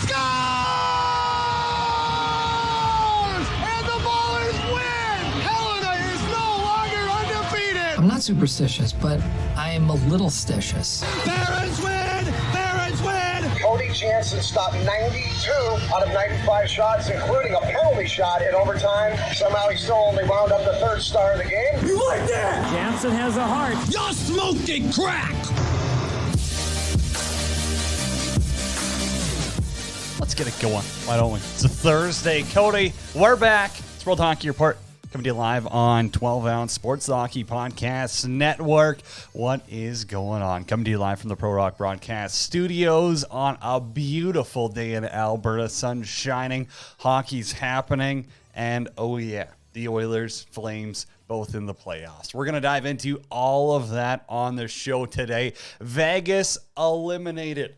Scores! And the Ballers win! Helena is no longer undefeated! I'm not superstitious, but I am a little stitious. Barons win! Barons win! Cody Janzen stopped 92 out of 95 shots, including a penalty shot in overtime. Somehow he still only wound up the third star of the game. You like that? Janzen has a heart. You're smoking crack! Let's get it going. Why don't we? It's a Thursday. Cody, we're back. It's World Hockey Report coming to you live on 12-ounce Sports Hockey Podcast Network. What is going on? Coming to you live from the Pro Rock Broadcast Studios on a beautiful day in Alberta. Sun shining, hockey's happening, and oh yeah, the Oilers, Flames, both in the playoffs. We're going to dive into all of that on the show today. Vegas eliminated.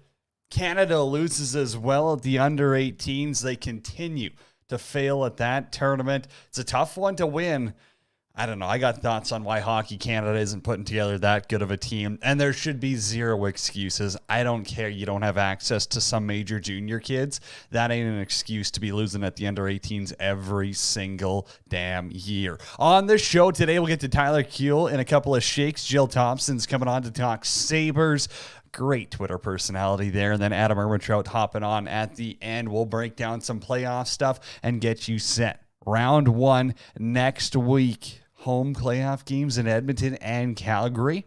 Canada loses as well at the under-18s. They continue to fail at that tournament. It's a tough one to win. I don't know. I got thoughts on why Hockey Canada isn't putting together that good of a team, and there should be zero excuses. I don't care. You don't have access to some major junior kids. That ain't an excuse to be losing at the under-18s every single damn year. On the show today, we'll get to Tyler Kuehl in a couple of shakes. Jill Thompson's coming on to talk Sabres. Great Twitter personality there. And then Adam Ermentrout hopping on at the end. We'll break down some playoff stuff and get you set. Round one next week. Home playoff games in Edmonton and Calgary.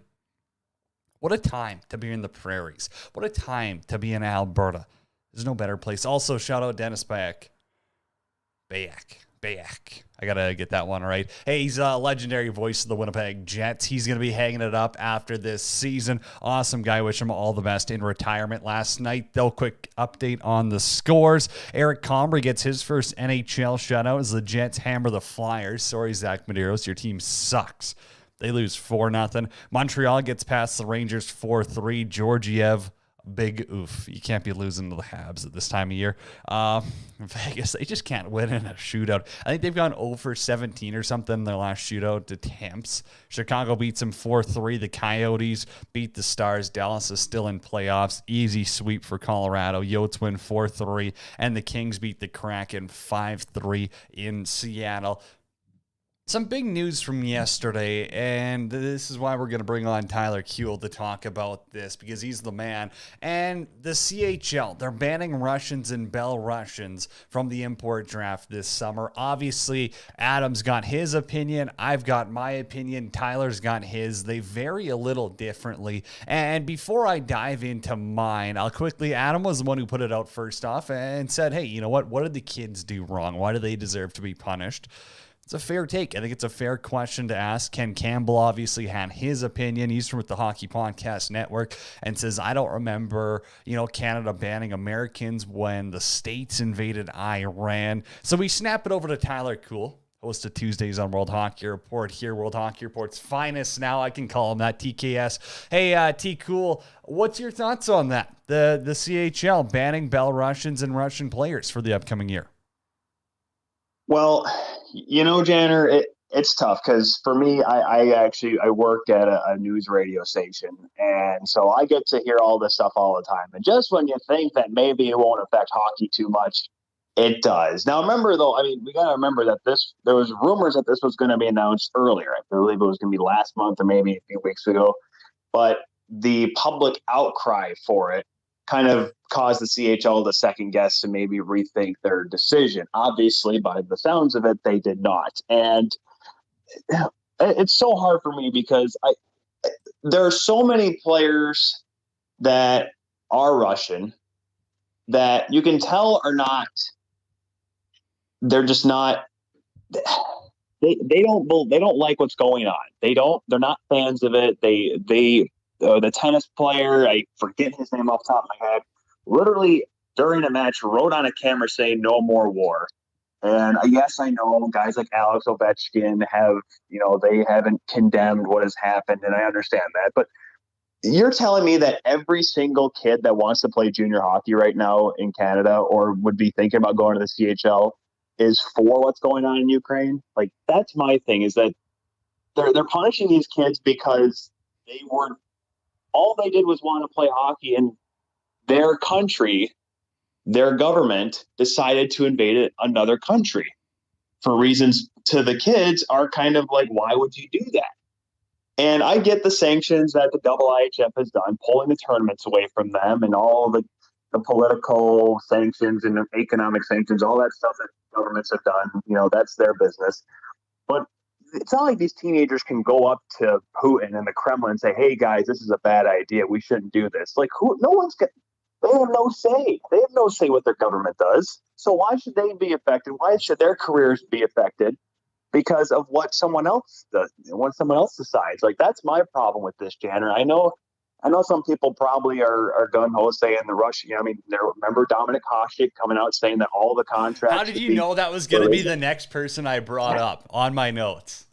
What a time to be in the prairies. What a time to be in Alberta. There's no better place. Also, shout out Dennis Bayak. I got to get that one right. Hey, he's a legendary voice of the Winnipeg Jets. He's going to be hanging it up after this season. Awesome guy. Wish him all the best in retirement last night. Though, quick update on the scores. Eric Comrie gets his first NHL shutout as the Jets hammer the Flyers. Sorry, Zach Medeiros. Your team sucks. They lose 4-0. Montreal gets past the Rangers 4-3. Georgiev, big oof. You can't be losing to the Habs at this time of year. Vegas, they just can't win in a shootout. I think they've gone 0-17 or something in their last shootout to Tampa. Chicago beats them 4-3. The Coyotes beat the Stars. Dallas is still in playoffs. Easy sweep for Colorado. Yotes win 4-3. And the Kings beat the Kraken 5-3 in Seattle. Some big news from yesterday, and this is why we're going to bring on Tyler Kuehl to talk about this, because he's the man. And the CHL, they're banning Russians and Belarusians from the import draft this summer. Obviously, Adam's got his opinion. I've got my opinion. Tyler's got his. They vary a little differently. And before I dive into mine, Adam was the one who put it out first off and said, hey, you know what? What did the kids do wrong? Why do they deserve to be punished? It's a fair take. I think it's a fair question to ask. Ken Campbell obviously had his opinion. He's from the Hockey Podcast Network and says, I don't remember, Canada banning Americans when the States invaded Iran. So we snap it over to Tyler Kuehl, host of Tuesdays on World Hockey Report here. World Hockey Report's finest now. I can call him that, TKS. Hey, T. Kuehl, what's your thoughts on that? The CHL banning Belarusians and Russian players for the upcoming year? Well, Janner, it's tough because for me, I worked at a news radio station, and so I get to hear all this stuff all the time. And just when you think that maybe it won't affect hockey too much, it does. Now, remember though, we got to remember that there was rumors that this was going to be announced earlier. I believe it was going to be last month or maybe a few weeks ago, but the public outcry for it kind of caused the CHL to second guess and maybe rethink their decision. Obviously, by the sounds of it, they did not. And it's so hard for me because there are so many players that are Russian that you can tell are not. They're just not. They don't like what's going on. They're not fans of it. The tennis player, I forget his name off the top of my head, literally during a match wrote on a camera saying no more war. And yes, I know guys like Alex Ovechkin they haven't condemned what has happened, and I understand that. But you're telling me that every single kid that wants to play junior hockey right now in Canada or would be thinking about going to the CHL is for what's going on in Ukraine? Like, that's my thing, is that they're punishing these kids because all they did was want to play hockey in their country their government decided to invade another country for reasons to the kids are kind of like, why would you do that? And I get the sanctions that the IHF has done, pulling the tournaments away from them and all the political sanctions and economic sanctions, all that stuff that governments have done, that's their business. But it's not like these teenagers can go up to Putin and the Kremlin and say, hey, guys, this is a bad idea. We shouldn't do this. Like, they have no say. They have no say what their government does. So why should they be affected? Why should their careers be affected because of what someone else does, what someone else decides? Like, that's my problem with this, Janner. I know some people probably are gun-ho saying the Russian, remember Dominic Hasek coming out saying that all the contracts. How did you know that was going to be the next person I brought up on my notes?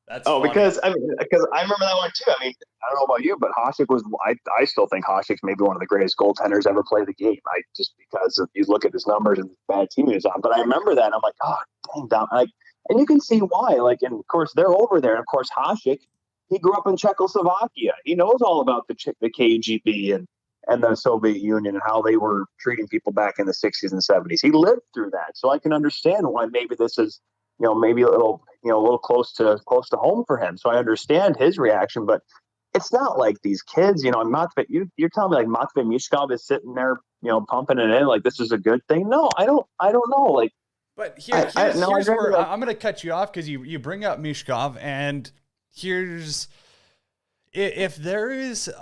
That's funny. Because I remember that one too. I don't know about you, but Hasek was. I still think Hasek's maybe one of the greatest goaltenders ever play the game. Just because if you look at his numbers and the bad team he was on. But I remember that and I'm like, oh dang, Dom. And you can see why. And of course they're over there. And of course Hasek, he grew up in Czechoslovakia. He knows all about the KGB and the Soviet Union and how they were treating people back in the 60s and 70s. He lived through that, so I can understand why maybe this is. Maybe a little close to home for him. So I understand his reaction, but it's not like these kids, you're telling me like Matvei Mishkov is sitting there, pumping it in like this is a good thing. No, I don't know. But here's where I'm going to cut you off because you bring up Mishkov, and here's if there is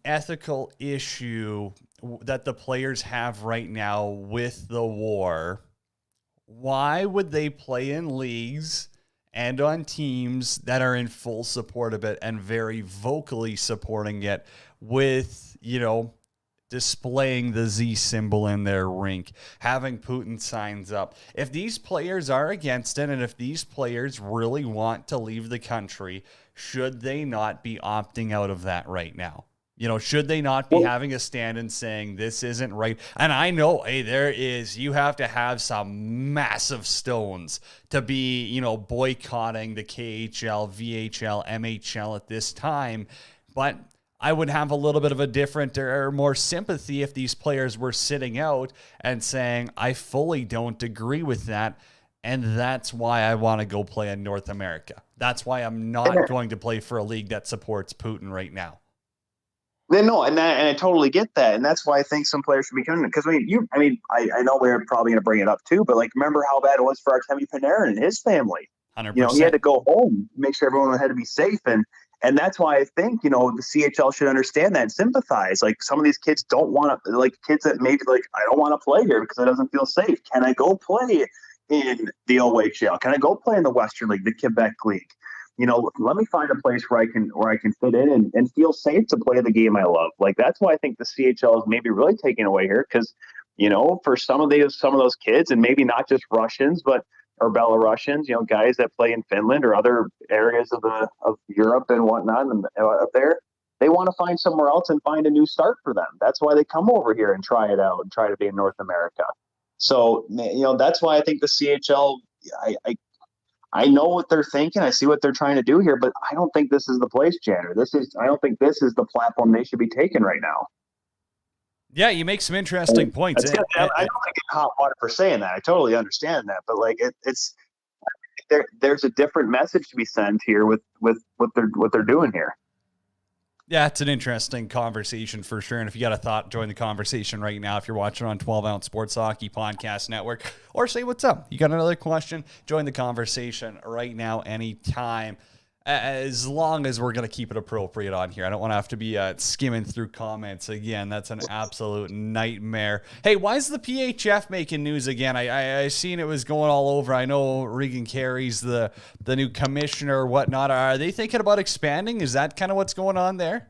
ethical issue that the players have right now with the war. Why would they play in leagues and on teams that are in full support of it and very vocally supporting it with, displaying the Z symbol in their rink, having Putin signs up? If these players are against it and if these players really want to leave the country, should they not be opting out of that right now? Should they not be having a stand and saying this isn't right? And I know, you have to have some massive stones to be, boycotting the KHL, VHL, MHL at this time. But I would have a little bit of a different or more sympathy if these players were sitting out and saying, I fully don't agree with that. And that's why I want to go play in North America. That's why I'm not going to play for a league that supports Putin right now. No, and I totally get that, and that's why I think some players should be coming. Because I know we're probably going to bring it up too, but remember how bad it was for Artemi Panarin and his family. 100%. He had to go home, make sure everyone had to be safe, and that's why I think the CHL should understand that and sympathize. Some of these kids don't want to, kids that maybe I don't want to play here because it doesn't feel safe. Can I go play in the OHL? Can I go play in the Western League, the Quebec League? Let me find a place where I can fit in and feel safe to play the game I love. That's why I think the CHL is maybe really taking away here because, for some of those kids, and maybe not just Russians, or Belarusians, guys that play in Finland or other areas of Europe and whatnot and up there, they want to find somewhere else and find a new start for them. That's why they come over here and try it out and try to be in North America. So, that's why I think the CHL, I know what they're thinking. I see what they're trying to do here, but I don't think this is the place, Janner. I don't think this is the platform they should be taking right now. Yeah, you make some interesting points. I don't think it's hot water for saying that. I totally understand that, but it's there's a different message to be sent here with what they're doing here. Yeah, it's an interesting conversation for sure. And if you got a thought, join the conversation right now. If you're watching on 12 Ounce Sports Hockey Podcast Network, or say what's up. You got another question? Join the conversation right now, anytime. As long as we're going to keep it appropriate on here. I don't want to have to be skimming through comments again. That's an absolute nightmare. Hey, why is the PHF making news again? I seen it was going all over. I know Regan Carey's the new commissioner or whatnot. Are they thinking about expanding? Is that kind of what's going on there?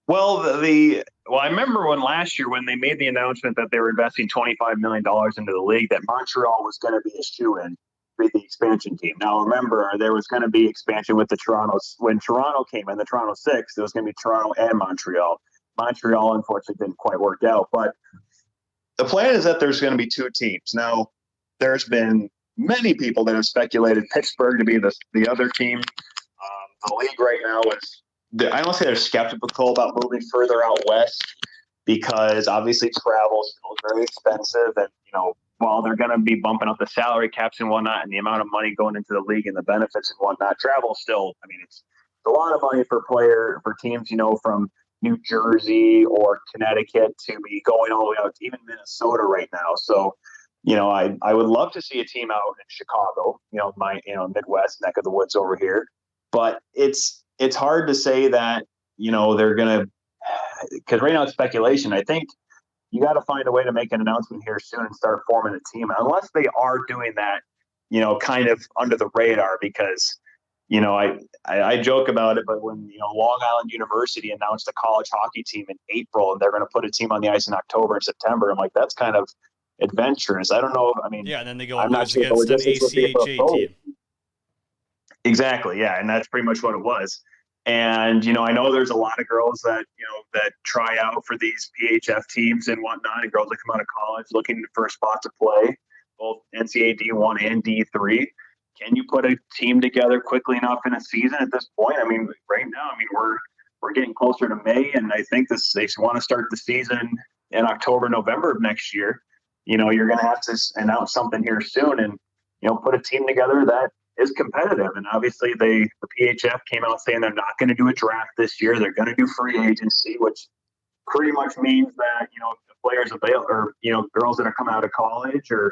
Well, I remember last year when they made the announcement that they were investing $25 million into the league, that Montreal was going to be a shoo-in be the expansion team. Now, remember, there was going to be expansion with the Toronto. When Toronto came in, the Toronto Six, it was going to be Toronto and Montreal. Montreal, unfortunately, didn't quite work out. But the plan is that there's going to be two teams. Now, there's been many people that have speculated Pittsburgh to be the other team. The league right now is, I don't say they're skeptical about moving further out west. because obviously travel is still very expensive. And, while they're going to be bumping up the salary caps and whatnot and the amount of money going into the league and the benefits and whatnot, travel still, it's a lot of money for teams, from New Jersey or Connecticut to be going all the way out to even Minnesota right now. So, I would love to see a team out in Chicago, my Midwest neck of the woods over here. But it's hard to say that, they're going to, because right now it's speculation. I think you got to find a way to make an announcement here soon and start forming a team, unless they are doing that, kind of under the radar, because, I joke about it, but when, Long Island University announced a college hockey team in April and they're going to put a team on the ice in October and September, I'm like, that's kind of adventurous. I don't know. Yeah, and then they go I'm and not lose sure against an ACHA team. Exactly. Yeah. And that's pretty much what it was. And, I know there's a lot of girls that, that try out for these PHF teams and whatnot, and girls that come out of college looking for a spot to play, both NCAA D1 and D3. Can you put a team together quickly enough in a season at this point? Right now, we're getting closer to May, and I think they want to start the season in October, November of next year. You're going to have to announce something here soon and, put a team together that is competitive. And obviously the PHF came out saying they're not going to do a draft this year. They're going to do free agency, which pretty much means that, the players available, or, girls that are coming out of college or,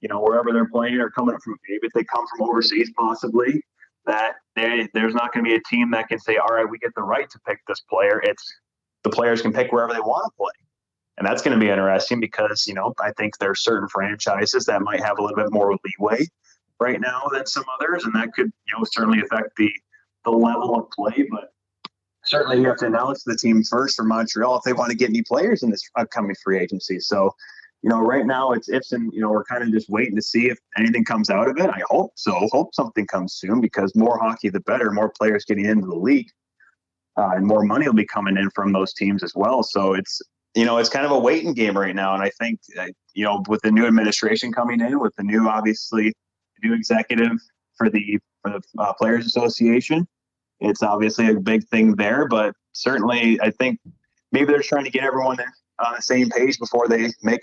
wherever they're playing or coming up from, maybe if they come from overseas, possibly, that there's not going to be a team that can say, all right, we get the right to pick this player. It's the players can pick wherever they want to play. And that's going to be interesting because, I think there are certain franchises that might have a little bit more leeway right now than some others. And that could, certainly affect the level of play. But certainly you have to announce the team first for Montreal if they want to get any players in this upcoming free agency. So, right now it's ifs and, we're kind of just waiting to see if anything comes out of it. I hope so. Hope something comes soon, because more hockey, the better, more players getting into the league. And more money will be coming in from those teams as well. So it's kind of a waiting game right now. And I think, with the new administration coming in, with the new, obviously, new executive for the Players Association, it's obviously a big thing there. But certainly, I think maybe they're trying to get everyone on the same page before they make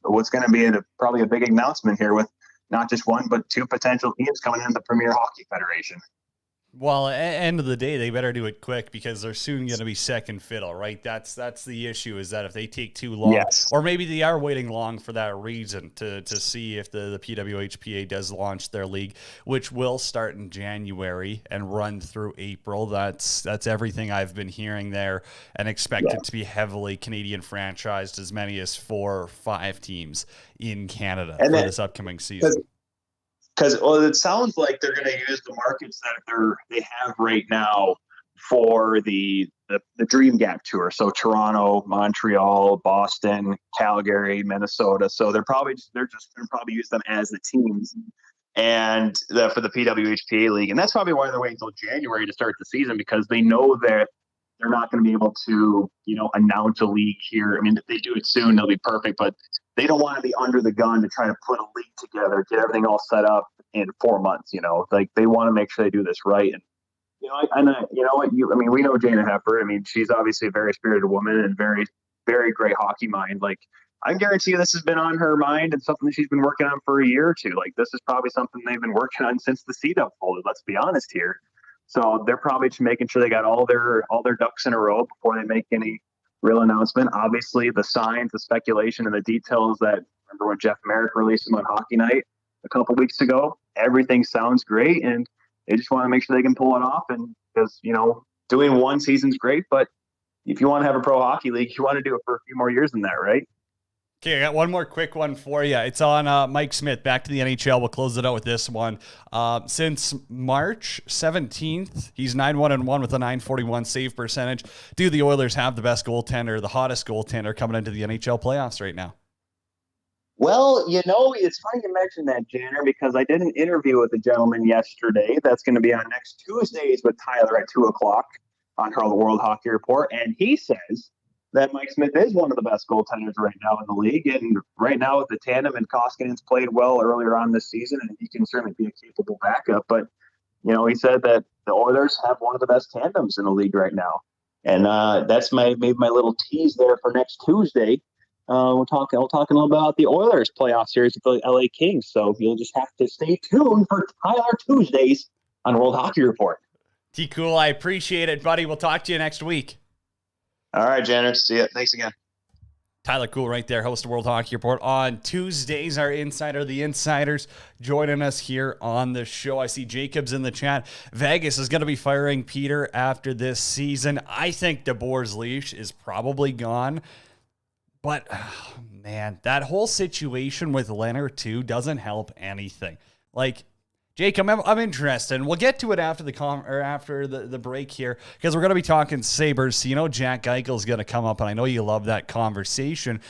what's going to be probably a big announcement here with not just one, but two potential teams coming in the Premier Hockey Federation. Well, at the end of the day, they better do it quick, because they're soon going to be second fiddle, right? That's the issue, is that if they take too long, yes, or maybe they are waiting long for that reason to see if the PWHPA does launch their league, which will start in January and run through April. That's everything I've been hearing there, and expect it to be heavily Canadian franchised, as many as 4 or 5 teams in Canada for this upcoming season. Because it sounds like they're going to use the markets that they have right now for the Dream Gap Tour. So Toronto, Montreal, Boston, Calgary, Minnesota. So they're just going to probably use them as the teams and for the PWHPA league. And that's probably why they're waiting until January to start the season, because they know that they're not going to be able to, announce a league here. If they do it soon, they'll be perfect, but they don't want to be under the gun to try to put a league together, get everything all set up in 4 months. Like, they want to make sure they do this right. And we know Jana Heffer. She's obviously a very spirited woman and very, very great hockey mind. Like, I guarantee you this has been on her mind and something that she's been working on for a year or two. Like, this is probably something they've been working on since the C-Dub folded. Let's be honest here. So they're probably just making sure they got all their ducks in a row before they make any real announcement. Obviously, the signs, the speculation, and the details that, remember when Jeff Merrick released them on Hockey Night a couple weeks ago, everything sounds great, and they just want to make sure they can pull it off. And because, doing one season's great, but if you want to have a pro hockey league, you want to do it for a few more years than that, right? Okay, I got one more quick one for you. It's on Mike Smith, back to the NHL. We'll close it out with this one. Since March 17th, he's 9-1-1 with a .941 save percentage. Do the Oilers have the best goaltender, the hottest goaltender coming into the NHL playoffs right now? Well, it's funny you mentioned that, Janner, because I did an interview with a gentleman yesterday that's going to be on next Tuesdays with Tyler at 2 o'clock on the World Hockey Report, and he says that Mike Smith is one of the best goaltenders right now in the league. And right now with the tandem, and Koskinen's played well earlier on this season, and he can certainly be a capable backup. But, he said that the Oilers have one of the best tandems in the league right now. And that's maybe my little tease there for next Tuesday. I'll talk a little bit about the Oilers playoff series with the LA Kings. So you'll just have to stay tuned for Tyler Tuesdays on World Hockey Report. T-Cool, I appreciate it, buddy. We'll talk to you next week. All right, Janner. See ya. Thanks again. Tyler Cool right there, host of World Hockey Report. On Tuesdays, our insider, the Insiders, joining us here on the show. I see Jacobs in the chat. Vegas is going to be firing Peter after this season. I think DeBoer's leash is probably gone. But, oh, man, that whole situation with Leonard, too, doesn't help anything. Like, Jacob, I'm interested, and we'll get to it after the break here, because we're going to be talking Sabres. So, you know, Jack Eichel's going to come up, and I know you love that conversation.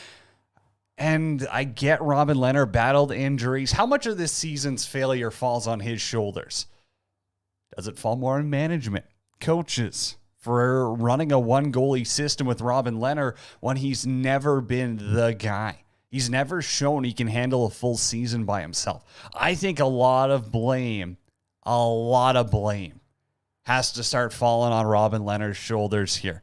And I get Robin Leonard battled injuries. How much of this season's failure falls on his shoulders? Does it fall more on management, coaches, for running a one-goalie system with Robin Leonard when he's never been the guy? He's never shown he can handle a full season by himself. I think a lot of blame has to start falling on Robin Leonard's shoulders here.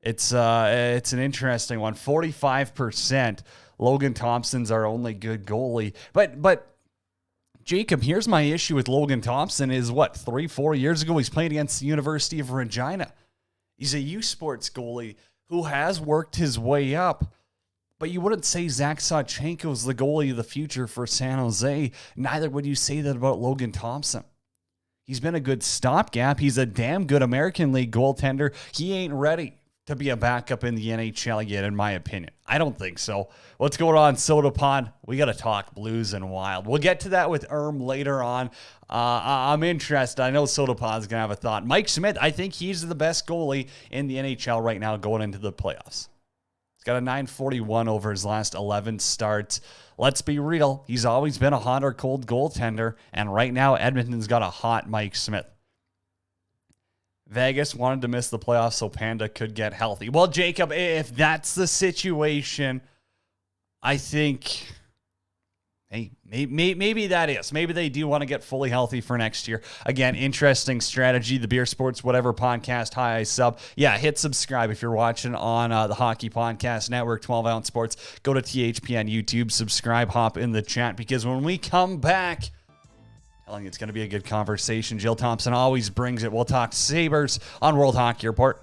It's an interesting one. 45%. Logan Thompson's our only good goalie. But Jacob, here's my issue with Logan Thompson is 3-4 years ago, he's playing against the University of Regina. He's a U Sports goalie who has worked his way up. But you wouldn't say Zach Sawchenko's the goalie of the future for San Jose. Neither would you say that about Logan Thompson. He's been a good stopgap. He's a damn good American League goaltender. He ain't ready to be a backup in the NHL yet, in my opinion. I don't think so. What's going on, Soda Pond? We got to talk Blues and Wild. We'll get to that with later on. I'm interested. I know Soda Pond's going to have a thought. Mike Smith, I think he's the best goalie in the NHL right now going into the playoffs. Got a 941 over his last 11 starts. Let's be real. He's always been a hot or cold goaltender, and right now Edmonton's got a hot Mike Smith. Vegas wanted to miss the playoffs so Panda could get healthy. Well, Jacob, if that's the situation, I think, hey, maybe that is. Maybe they do want to get fully healthy for next year. Again, interesting strategy. The Beer Sports Whatever podcast. Hi, I sub. Yeah, hit subscribe if you're watching on the Hockey Podcast Network, 12 Ounce Sports. Go to THPN YouTube, subscribe, hop in the chat, because when we come back, telling you it's going to be a good conversation. Jill Thompson always brings it. We'll talk Sabres on World Hockey Report.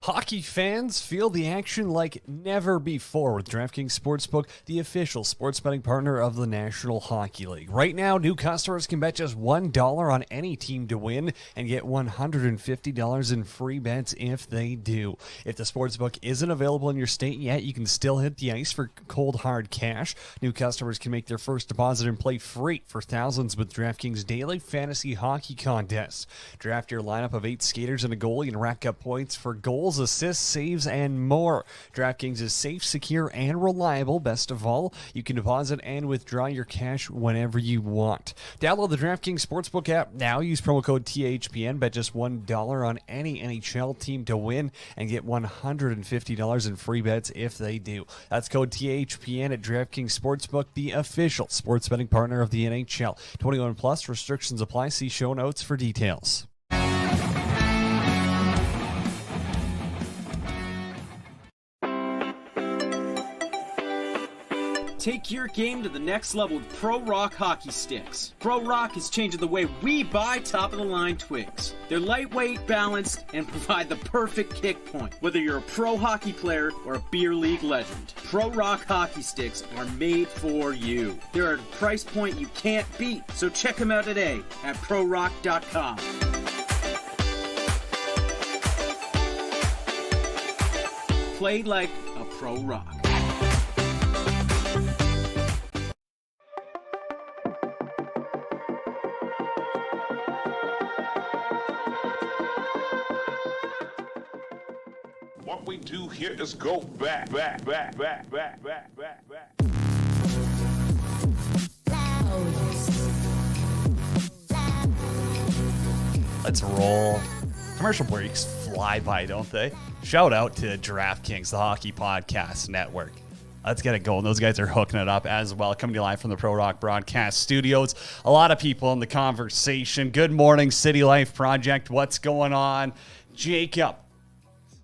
Hockey fans feel the action like never before with DraftKings Sportsbook, the official sports betting partner of the National Hockey League. Right now, new customers can bet just $1 on any team to win and get $150 in free bets if they do. If the sportsbook isn't available in your state yet, you can still hit the ice for cold hard cash. New customers can make their first deposit and play free for thousands with DraftKings daily fantasy hockey contests. Draft your lineup of 8 skaters and a goalie and rack up points for goals, assists, saves, and more. DraftKings is safe, secure, and reliable. Best of all, you can deposit and withdraw your cash whenever you want. Download the DraftKings Sportsbook app now. Use promo code THPN. Bet just $1 on any NHL team to win and get $150 in free bets if they do. That's code THPN at DraftKings Sportsbook, the official sports betting partner of the NHL. 21 plus. Restrictions apply. See show notes for details. Take your game to the next level with Pro Rock hockey sticks. Pro Rock is changing the way we buy top-of-the-line twigs. They're lightweight, balanced, and provide the perfect kick point, whether you're a pro hockey player or a beer league legend. Pro Rock hockey sticks are made for you. They're at a price point you can't beat, so check them out today at prorock.com. Play like a Pro Rock. What we do here is go back. Let's roll. Commercial breaks fly by, don't they? Shout out to DraftKings, the Hockey Podcast Network. Let's get it going. Those guys are hooking it up as well. Coming to you live from the Pro Rock Broadcast Studios. A lot of people in the conversation. Good morning, City Life Project. What's going on? Jacob,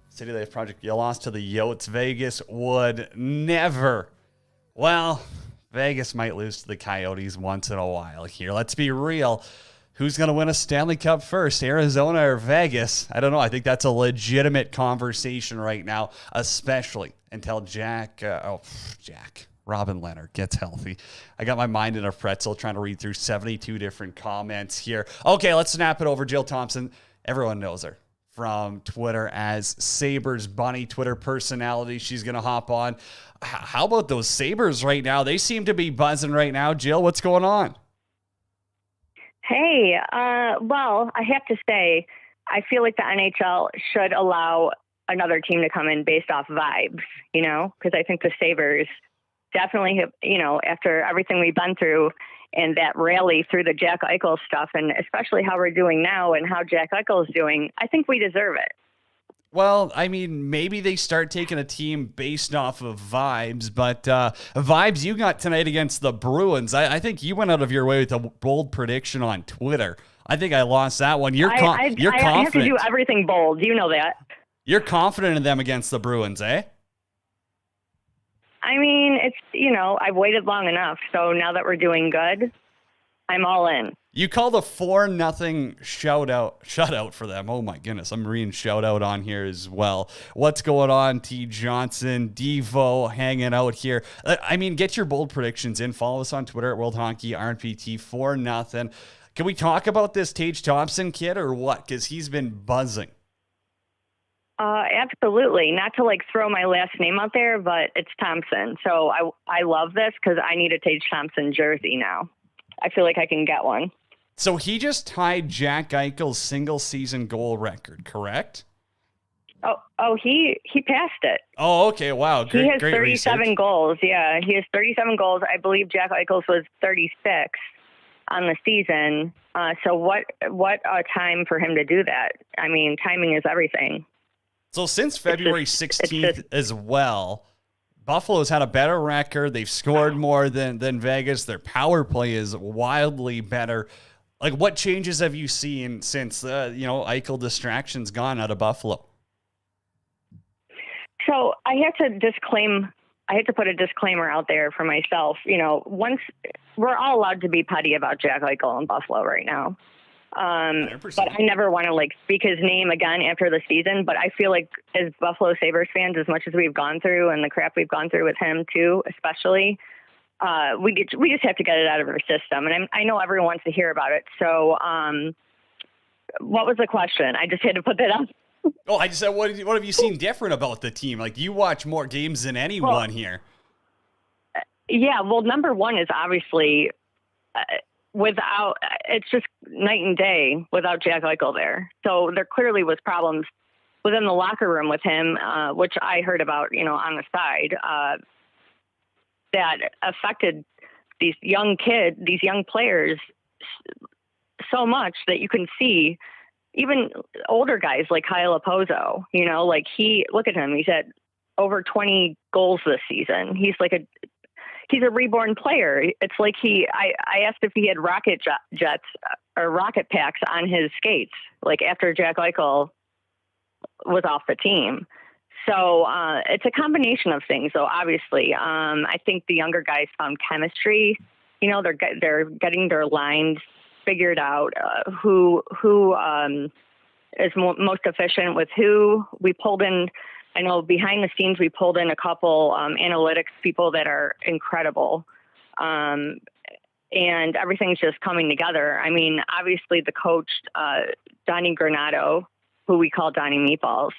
City Life Project, you lost to the Yotes. Vegas would never. Well, Vegas might lose to the Coyotes once in a while here. Let's be real. Who's going to win a Stanley Cup first, Arizona or Vegas? I don't know. I think that's a legitimate conversation right now, especially until Robin Leonard gets healthy. I got my mind in a pretzel trying to read through 72 different comments here. Okay, let's snap it over. Jill Thompson, everyone knows her from Twitter as Sabres Bunny, Twitter personality. She's going to hop on. How about those Sabres right now? They seem to be buzzing right now. Jill, what's going on? Hey, well, I have to say, I feel like the NHL should allow another team to come in based off vibes, because I think the Sabres definitely have, after everything we've been through and that rally through the Jack Eichel stuff, and especially how we're doing now and how Jack Eichel is doing, I think we deserve it. Well, I mean, maybe they start taking a team based off of vibes, but vibes you got tonight against the Bruins. I think you went out of your way with a bold prediction on Twitter. I think I lost that one. You're confident. I have to do everything bold. You know that. You're confident in them against the Bruins, eh? I mean, it's, I've waited long enough. So now that we're doing good, I'm all in. You called a 4-0 shutout for them. Oh my goodness, I'm reading shout out on here as well. What's going on, T. Johnson, Devo hanging out here. I mean, get your bold predictions in. Follow us on Twitter at World Hockey RPT 4-0. Can we talk about this Tage Thompson kid or what? Because he's been buzzing. Absolutely. Not to throw my last name out there, but it's Thompson. So I love this because I need a Tage Thompson jersey now. I feel like I can get one. So he just tied Jack Eichel's single season goal record, correct? Oh, he passed it. Oh, okay. Wow. Great, he has great 37 research. Goals. Yeah, he has 37 goals. I believe Jack Eichel's was 36 on the season. So what a time for him to do that. I mean, timing is everything. So since February 16th as well, Buffalo's had a better record. They've scored more than Vegas. Their power play is wildly better. What changes have you seen since, Eichel distraction's gone out of Buffalo? So I have to put a disclaimer out there for myself. Once we're all allowed to be petty about Jack Eichel in Buffalo right now. But I never want to speak his name again after the season. But I feel like as Buffalo Sabres fans, as much as we've gone through and the crap we've gone through with him too, especially, we just have to get it out of our system. And I know everyone wants to hear about it. So, what was the question? I just had to put that up. Oh, I just said, what have you seen different about the team? You watch more games than anyone here. Yeah. Well, number one is obviously, it's just night and day without Jack Eichel there. So there clearly was problems within the locker room with him, which I heard about, on the side, that affected these young players so much that you can see even older guys like Kyle Opozo, look at him. He's had over 20 goals this season. He's a reborn player. It's like I asked if he had rocket jets or rocket packs on his skates, after Jack Eichel was off the team. So it's a combination of things. So obviously, I think the younger guys found chemistry. They're getting their lines figured out. Who is most efficient with who. We pulled in. I know behind the scenes, we pulled in a couple analytics people that are incredible. And everything's just coming together. I mean, obviously the coach, Donnie Granato, who we call Donnie Meatballs,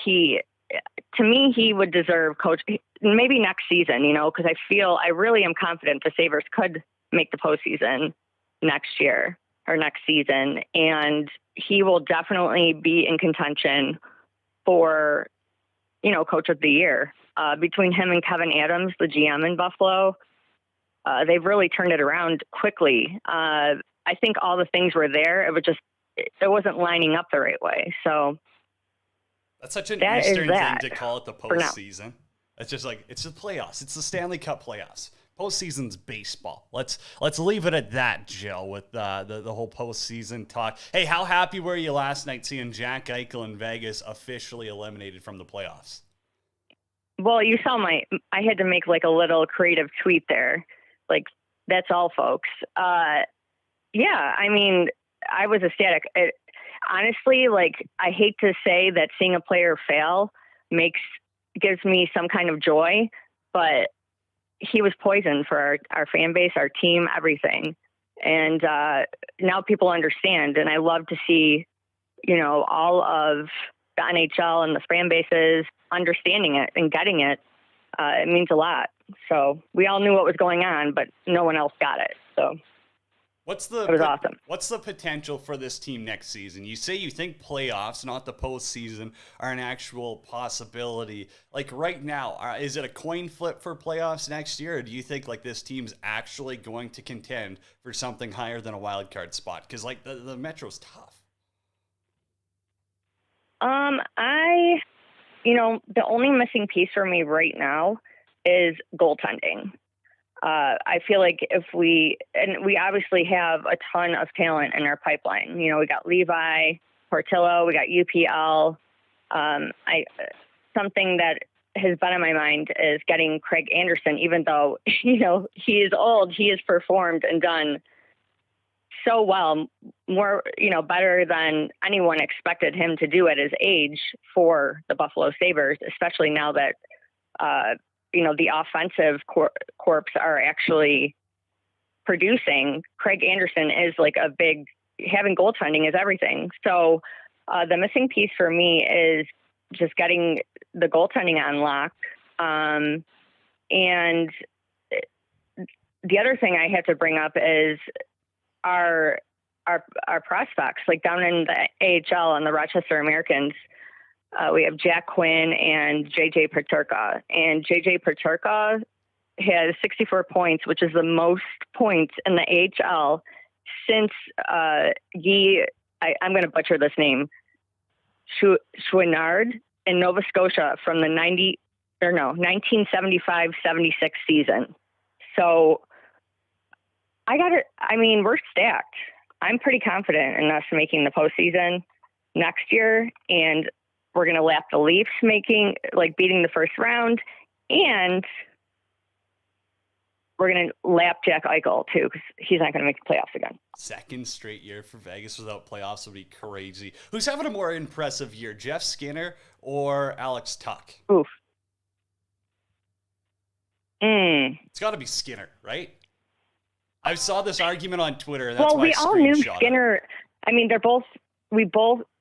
to me, he would deserve coach maybe next season, because I really am confident the Sabres could make the postseason next year or next season. And he will definitely be in contention for, coach of the year. Between him and Kevin Adams, the GM in Buffalo, they've really turned it around quickly. I think all the things were there. It wasn't lining up the right way. So that's such an Eastern thing to call it the postseason. It's just like, it's the playoffs. It's the Stanley Cup playoffs. Postseason's baseball. Let's leave it at that, Jill, with the whole postseason talk. Hey, how happy were you last night seeing Jack Eichel in Vegas officially eliminated from the playoffs? Well, you saw I had to make like a little creative tweet there. Like, that's all, folks. Yeah, I mean, I was ecstatic. Honestly, like, I hate to say that seeing a player fail gives me some kind of joy, but he was poison for our fan base, our team, everything. And now people understand, and I love to see, all of the NHL and the fan bases understanding it and getting it. It means a lot. So we all knew what was going on, but no one else got it. So it was awesome. What's the potential for this team next season? You say you think playoffs, not the postseason, are an actual possibility. Like right now, is it a coin flip for playoffs next year, or do you think like this team's actually going to contend for something higher than a wild card spot? Because like the Metro's tough. The only missing piece for me right now is goaltending. I feel like we obviously have a ton of talent in our pipeline. We got Levi, Portillo, we got UPL. Something that has been on my mind is getting Craig Anderson, even though, he is old, he has performed and done so well, more, better than anyone expected him to do at his age for the Buffalo Sabres, especially now that, the offensive corps are actually producing. Craig Anderson is like having goaltending is everything. So the missing piece for me is just getting the goaltending on lock. And the other thing I have to bring up is our prospects, like down in the AHL and the Rochester Americans. We have Jack Quinn and JJ Peterka, and JJ Peterka has 64 points, which is the most points in the AHL since I'm going to butcher this name, Chouinard in Nova Scotia from the 1975-76 season. So we're stacked. I'm pretty confident in us making the postseason next year, and we're going to lap the Leafs beating the first round, and we're going to lap Jack Eichel too, because he's not going to make the playoffs again. Second straight year for Vegas without playoffs would be crazy. Who's having a more impressive year, Jeff Skinner or Alex Tuch? Oof. It's got to be Skinner, right? I saw this argument on Twitter, and that's why we all knew Skinner.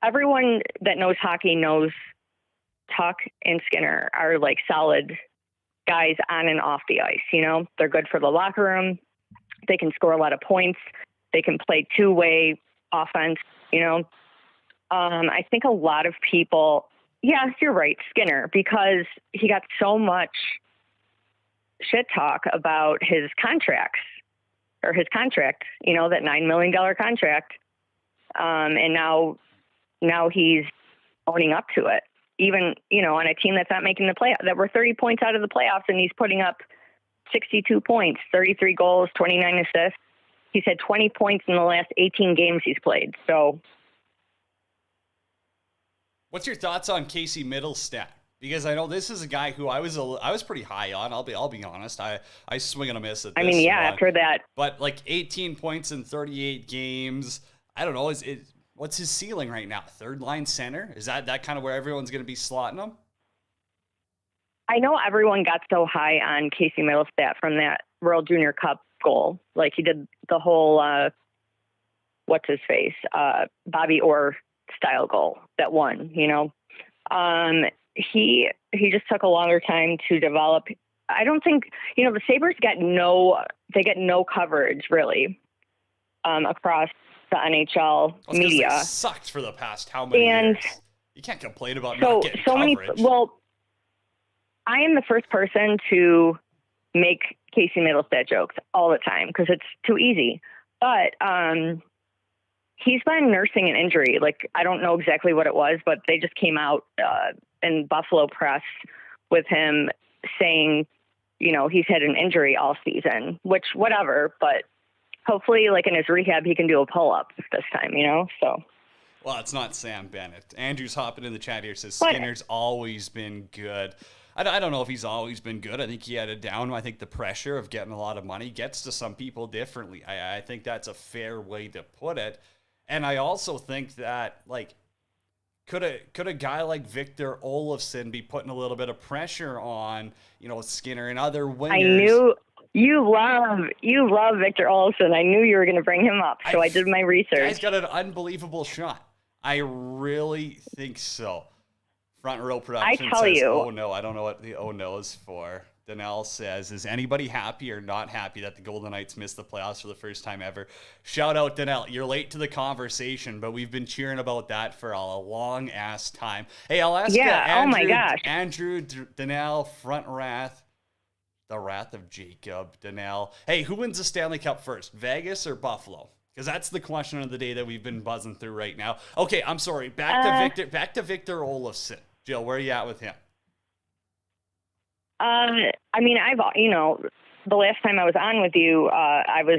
Everyone that knows hockey knows Tuch and Skinner are like solid guys on and off the ice. They're good for the locker room. They can score a lot of points. They can play two-way offense. I think a lot of people, yes, you're right, Skinner, because he got so much shit talk about his contract, that $9 million contract. And now he's owning up to it, even, on a team that's not making the playoff, that we're 30 points out of the playoffs, and he's putting up 62 points, 33 goals, 29 assists. He's had 20 points in the last 18 games he's played. So what's your thoughts on Casey Middlestat? Because I know this is a guy who I was pretty high on. I'll be honest. I swing and a miss at this. After that. But like 18 points in 38 games. I don't know. What's his ceiling right now? Third line center? Is that kind of where everyone's going to be slotting him? I know everyone got so high on Casey Middlestat from that World Junior Cup goal. Like he did the whole, what's his face? Bobby Orr style goal that won, He just took a longer time to develop. I don't think, the Sabres get no coverage really across the NHL media. They sucked for the past how many years? You can't complain about not getting coverage. I am the first person to make Casey Middlestat jokes all the time because it's too easy. But he's been nursing an injury. Like, I don't know exactly what it was, but they just came out in Buffalo press with him saying, he's had an injury all season, which whatever, but hopefully like in his rehab, he can do a pull-up this time, so. Well, it's not Sam Bennett. Andrew's hopping in the chat here, says Skinner's always been good. I don't know if he's always been good. I think he had a down. I think the pressure of getting a lot of money gets to some people differently. I think that's a fair way to put it. And I also think that, like, could a guy like Victor Olofsson be putting a little bit of pressure on, Skinner and other wingers? I knew you love Victor Olofsson. I knew you were going to bring him up, so I did my research. He's got an unbelievable shot. I really think so. Front Row Production says, oh no, I don't know what the oh no is for. Danelle says, is anybody happy or not happy that the Golden Knights missed the playoffs for the first time ever? Shout out, Danelle. You're late to the conversation, but we've been cheering about that for a long ass time. Hey, I'll ask Andrew, oh my gosh. Andrew, Danelle, Front Wrath, the Wrath of Jacob, Danelle. Hey, who wins the Stanley Cup first, Vegas or Buffalo? Because that's the question of the day that we've been buzzing through right now. Okay, I'm sorry. Back to Victor Olofsson. Jill, where are you at with him? I mean, the last time I was on with you, I was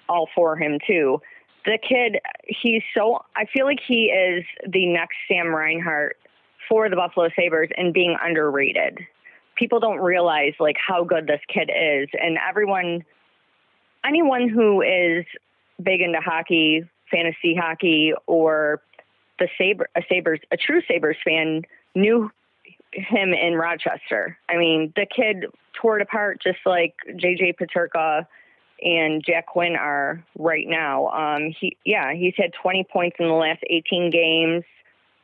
all for him too. The kid, I feel like he is the next Sam Reinhart for the Buffalo Sabres and being underrated. People don't realize like how good this kid is. And anyone who is big into hockey, fantasy hockey, or a true Sabres fan knew him in Rochester. I mean, the kid tore it apart just like JJ Peterka and Jack Quinn are right now. He's had 20 points in the last 18 games,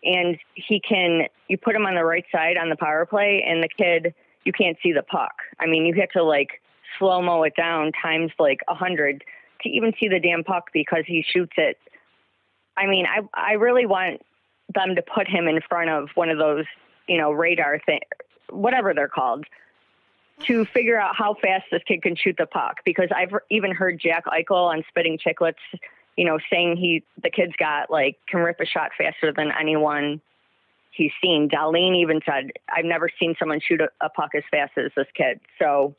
and you put him on the right side on the power play, and the kid, you can't see the puck. I mean, you have to like slow-mo it down times like 100 to even see the damn puck because he shoots it. I mean, I really want them to put him in front of one of those, radar thing, whatever they're called, to figure out how fast this kid can shoot the puck. Because I've even heard Jack Eichel on Spitting Chicklets, saying the kid's can rip a shot faster than anyone he's seen. Dahlin even said, I've never seen someone shoot a puck as fast as this kid. So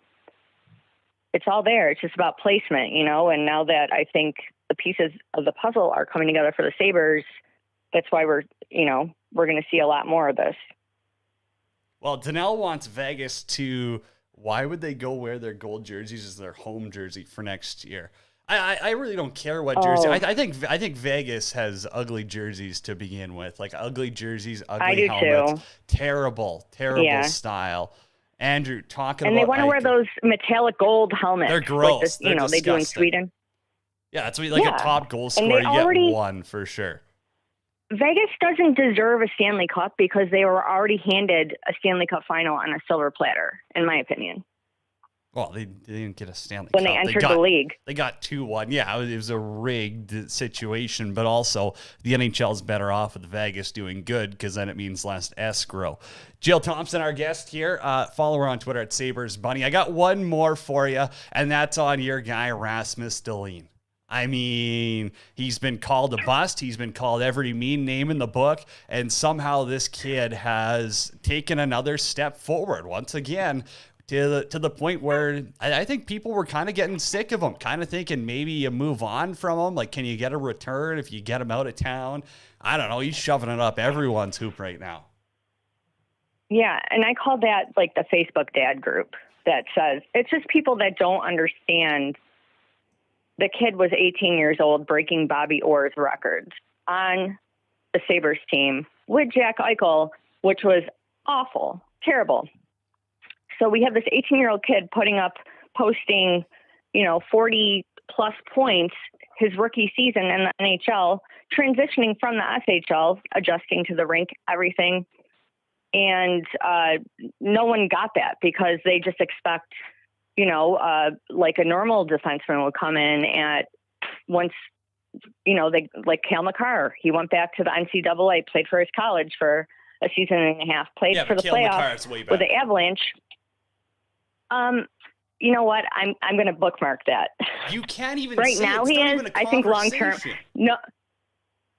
it's all there. It's just about placement, and now that I think the pieces of the puzzle are coming together for the Sabres, that's why we're going to see a lot more of this. Well, Danelle wants Vegas to, why would they go wear their gold jerseys as their home jersey for next year? I really don't care what jersey. I think Vegas has ugly jerseys to begin with, like ugly jerseys, ugly helmets, too. Terrible style. Andrew, talking and about... And they want to wear those metallic gold helmets. They're gross. Like they do in Sweden. Yeah, it's like a top goal scorer. You get one for sure. Vegas doesn't deserve a Stanley Cup because they were already handed a Stanley Cup final on a silver platter, in my opinion. Well, they didn't get a Stanley Cup. When they entered the league. They got 2-1. Yeah, it was a rigged situation, but also the NHL's better off with Vegas doing good because then it means less escrow. Jill Thompson, our guest here. Follow her on Twitter at SabresBunny. I got one more for you, and that's on your guy, Rasmus Dahlin. I mean, he's been called a bust. He's been called every mean name in the book. And somehow this kid has taken another step forward once again to the point where I think people were kind of getting sick of him, kind of thinking maybe you move on from him. Like, can you get a return if you get him out of town? I don't know. He's shoving it up everyone's hoop right now. Yeah, and I call that like the Facebook dad group that says it's just people that don't understand. The kid was 18 years old, breaking Bobby Orr's records on the Sabres team with Jack Eichel, which was awful, terrible. So we have this 18-year-old kid posting, 40-plus points his rookie season in the NHL, transitioning from the SHL, adjusting to the rink, everything. And no one got that because they just expect like a normal defenseman would come in at once, they like Cale Makar. He went back to the NCAA, played for his college for a season and a half, played for the playoffs with the Avalanche. You know what? I'm going to bookmark that. You can't even right say now. It's he not is. even a I think long term. No.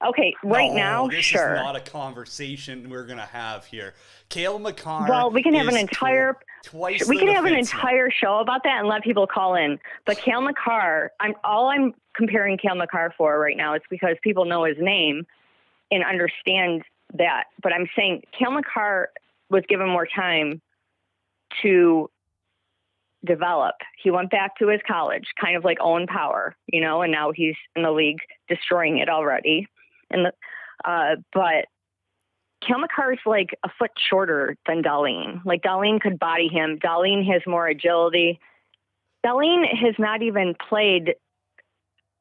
Okay, right now, this sure. is not a conversation we're gonna have here. Cale Makar. Well, we can have an is entire twice we the can have an defenseman. entire show about that and let people call in. But Cale Makar, I'm comparing Cale Makar for right now is because people know his name and understand that. But I'm saying Cale Makar was given more time to develop. He went back to his college, kind of like Owen Power, and now he's in the league destroying it already. But Cale Makar is like a foot shorter than Dahlin. Like Dahlin could body him. Dahlin has more agility. Dahlin has not even played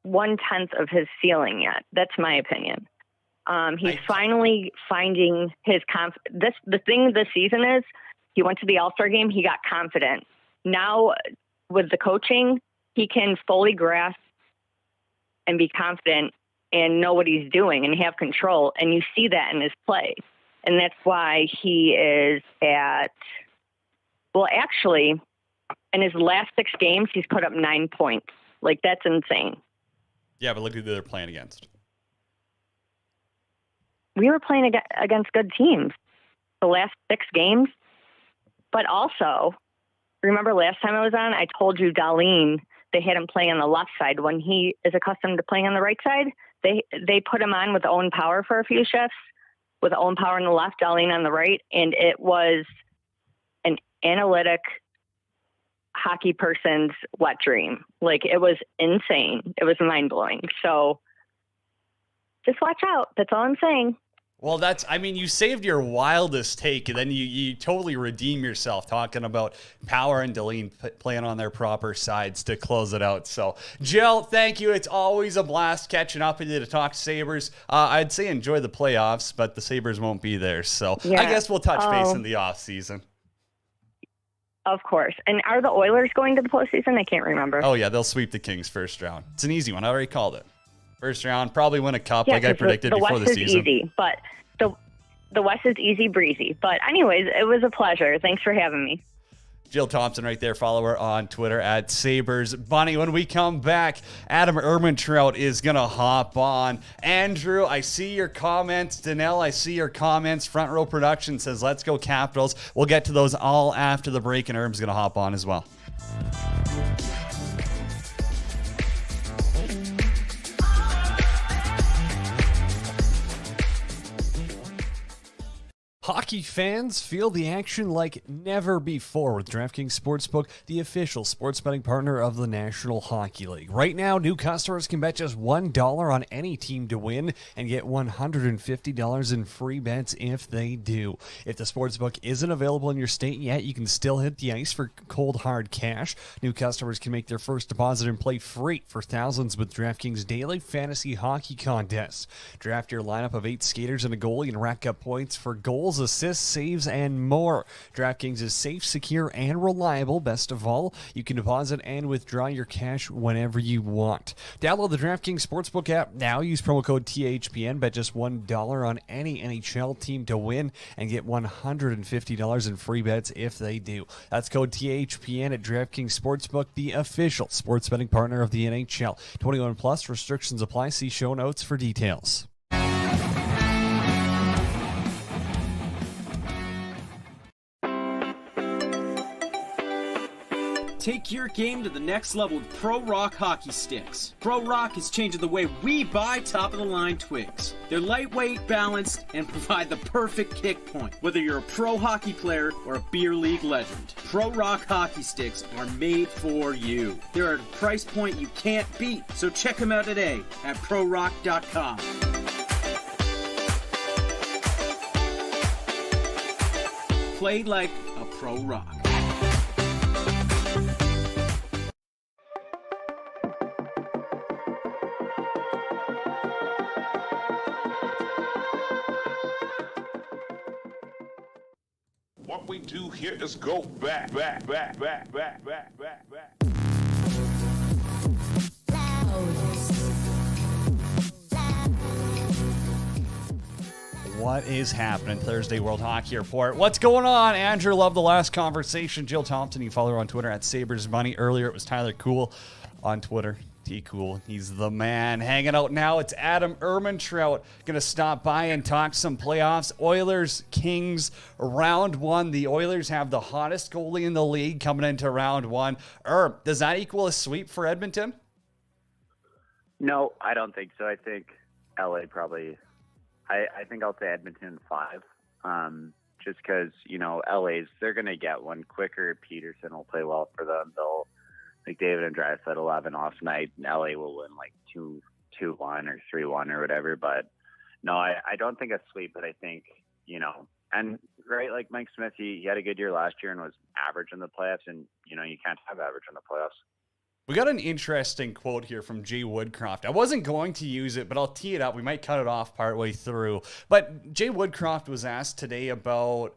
1/10 of his ceiling yet. That's my opinion. He's finally finding his confidence. The thing this season is he went to the All-Star game. He got confident. Now with the coaching, he can fully grasp and be confident and know what he's doing and have control. And you see that in his play. And that's why he is actually, in his last 6 games, he's put up 9 points. Like, that's insane. Yeah, but look who they're playing against. We were playing against good teams the last 6 games. But also, remember last time I was on, I told you Dahlin, they had him playing on the left side when he is accustomed to playing on the right side. They put him on with Owen Power for a few shifts, with Owen Power on the left, Dahlin on the right, and it was an analytic hockey person's wet dream. Like, it was insane. It was mind-blowing. So just watch out. That's all I'm saying. Well, you saved your wildest take, and then you totally redeem yourself talking about Power and Dahlin playing on their proper sides to close it out. So, Jill, thank you. It's always a blast catching up with you to talk Sabres. I'd say enjoy the playoffs, but the Sabres won't be there. So Yeah. I guess we'll touch base in the off season. Of course. And are the Oilers going to the postseason? I can't remember. Oh, yeah, they'll sweep the Kings first round. It's an easy one. I already called it. First round, probably win a cup like I predicted before the season. The West is easy, but the West is easy breezy. But anyways, it was a pleasure. Thanks for having me. Jill Thompson right there. Follow her on Twitter at Sabres Bunny. When we come back, Adam Ermintrout is going to hop on. Andrew, I see your comments. Danelle, I see your comments. Front Row Production says, let's go Capitals. We'll get to those all after the break, and Erm's going to hop on as well. Hockey fans feel the action like never before with DraftKings Sportsbook, the official sports betting partner of the National Hockey League. Right now, new customers can bet just $1 on any team to win and get $150 in free bets if they do. If the sportsbook isn't available in your state yet, you can still hit the ice for cold hard cash. New customers can make their first deposit and play free for thousands with DraftKings daily fantasy hockey contests. Draft your lineup of 8 skaters and a goalie and rack up points for goals, assists, saves, and more. DraftKings is safe, secure, and reliable. Best of all, you can deposit and withdraw your cash whenever you want. Download the DraftKings Sportsbook app now. Use promo code THPN. Bet just $1 on any NHL team to win and get $150 in free bets if they do. That's code THPN at DraftKings Sportsbook, the official sports betting partner of the NHL. 21 plus restrictions apply. See show notes for details. Take your game to the next level with Pro Rock hockey sticks. Pro Rock is changing the way we buy top-of-the-line twigs. They're lightweight, balanced, and provide the perfect kick point, whether you're a pro hockey player or a beer league legend. Pro Rock hockey sticks are made for you. They're at a price point you can't beat, so check them out today at prorock.com. Play like a Pro Rock. What we do here is go back. What is happening? Thursday World Hockey Report. What's going on? Andrew, love the last conversation. Jill Thompson, you can follow her on Twitter at Sabres Money. Earlier it was Tyler Cool on Twitter. T-Cool, he's the man. Hanging out now, it's Adam Ermintrout. Going to stop by and talk some playoffs. Oilers, Kings, round one. The Oilers have the hottest goalie in the league coming into round one. Does that equal a sweep for Edmonton? No, I don't think so. I think LA probably, I think I'll say Edmonton 5. Just because, LA's, they're going to get one quicker. Peterson will play well for them. They'll, McDavid and Draisaitl will have an off night, and LA will win like 2-1 or 3-1 or whatever. But no, I don't think a sweep, but I think, and right, like Mike Smith, he had a good year last year and was average in the playoffs, and, you can't have average in the playoffs. We got an interesting quote here from Jay Woodcroft. I wasn't going to use it, but I'll tee it up. We might cut it off partway through. But Jay Woodcroft was asked today about,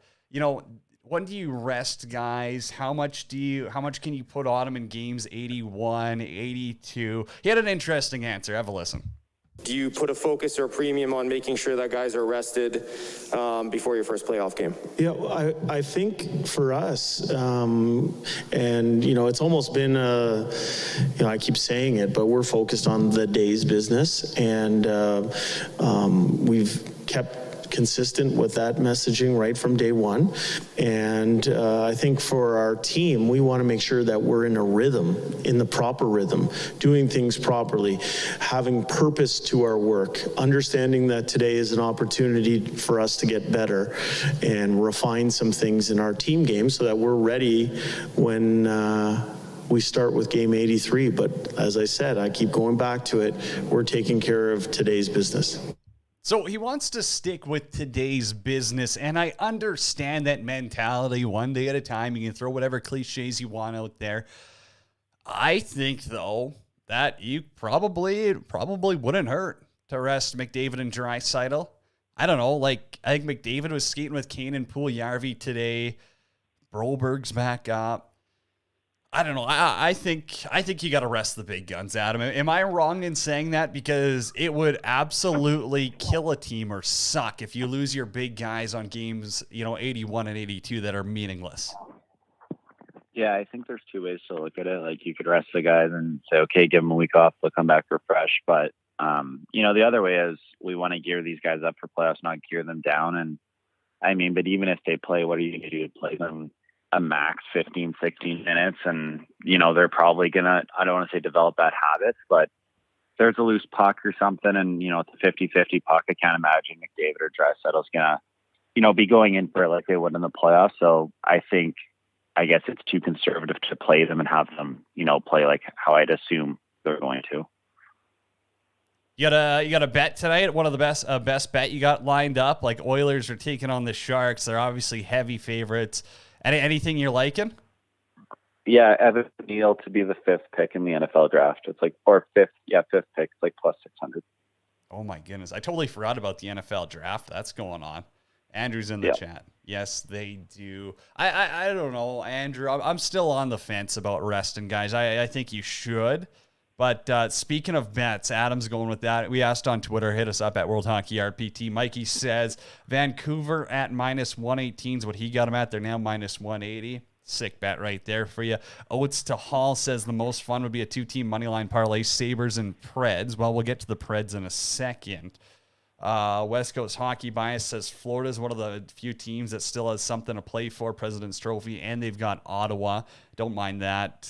when do you rest guys? How much can you put on them in games 81, 82? He had an interesting answer. Have a listen. Do you put a focus or a premium on making sure that guys are rested before your first playoff game? Yeah, I think for us, and it's almost been I keep saying it, but we're focused on the day's business, and we've kept consistent with that messaging right from day one. And I think for our team, we want to make sure that we're in a rhythm, in the proper rhythm, doing things properly, having purpose to our work, understanding that today is an opportunity for us to get better and refine some things in our team game so that we're ready when we start with game 83. But as I said, I keep going back to it, we're taking care of today's business. So he wants to stick with today's business, and I understand that mentality, one day at a time. You can throw whatever cliches you want out there. I think, though, that it probably wouldn't hurt to rest McDavid and Draisaitl. I don't know, I think McDavid was skating with Kane and Puljujarvi today. Broberg's back up. I don't know. I think you got to rest the big guns, Adam. Am I wrong in saying that? Because it would absolutely kill a team or suck if you lose your big guys on games, 81 and 82 that are meaningless. Yeah, I think there's two ways to look at it. Like, you could rest the guys and say, okay, give them a week off, they'll come back refreshed. But, the other way is we want to gear these guys up for playoffs, not gear them down. And but even if they play, what are you going to do to play them a max 15, 16 minutes? And, they're probably going to, I don't want to say develop bad habits, but there's a loose puck or something. And, it's a 50-50 puck. I can't imagine McDavid or Draisaitl's going to, be going in for it like they would in the playoffs. So I guess it's too conservative to play them and have them, play like how I'd assume they're going to. You got a bet tonight? One of the best bet you got lined up? Like, Oilers are taking on the Sharks. They're obviously heavy favorites. Anything you're liking? Yeah, Evan Neal to be the 5th pick in the NFL draft. It's like, or 5th pick. It's like plus 600. Oh my goodness. I totally forgot about the NFL draft. That's going on. Andrew's in the chat. Yes, they do. I don't know, Andrew. I'm still on the fence about resting guys. I think you should. But speaking of bets, Adam's going with that. We asked on Twitter, hit us up at World Hockey RPT. Mikey says Vancouver at minus 118 is what he got them at. They're now minus 180. Sick bet right there for you. Oates to Hall says the most fun would be a 2-team moneyline parlay, Sabres and Preds. Well, we'll get to the Preds in a second. West Coast Hockey Bias says Florida is one of the few teams that still has something to play for, President's Trophy, and they've got Ottawa. Don't mind that.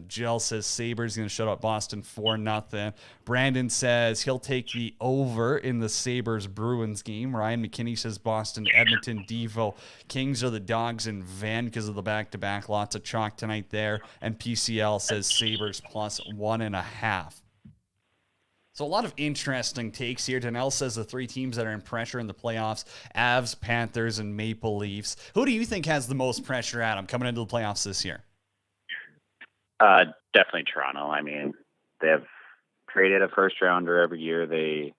Jill says Sabres going to shut up Boston 4-0. Brandon says he'll take the over in the Sabres-Bruins game. Ryan McKinney says Boston, Edmonton, Devo. Kings are the dogs in Van because of the back-to-back. Lots of chalk tonight there. And PCL says Sabres plus 1.5. So a lot of interesting takes here. Danelle says the 3 teams that are in pressure in the playoffs, Avs, Panthers, and Maple Leafs. Who do you think has the most pressure, Adam, coming into the playoffs this year? Definitely Toronto. They have traded a first rounder every year. They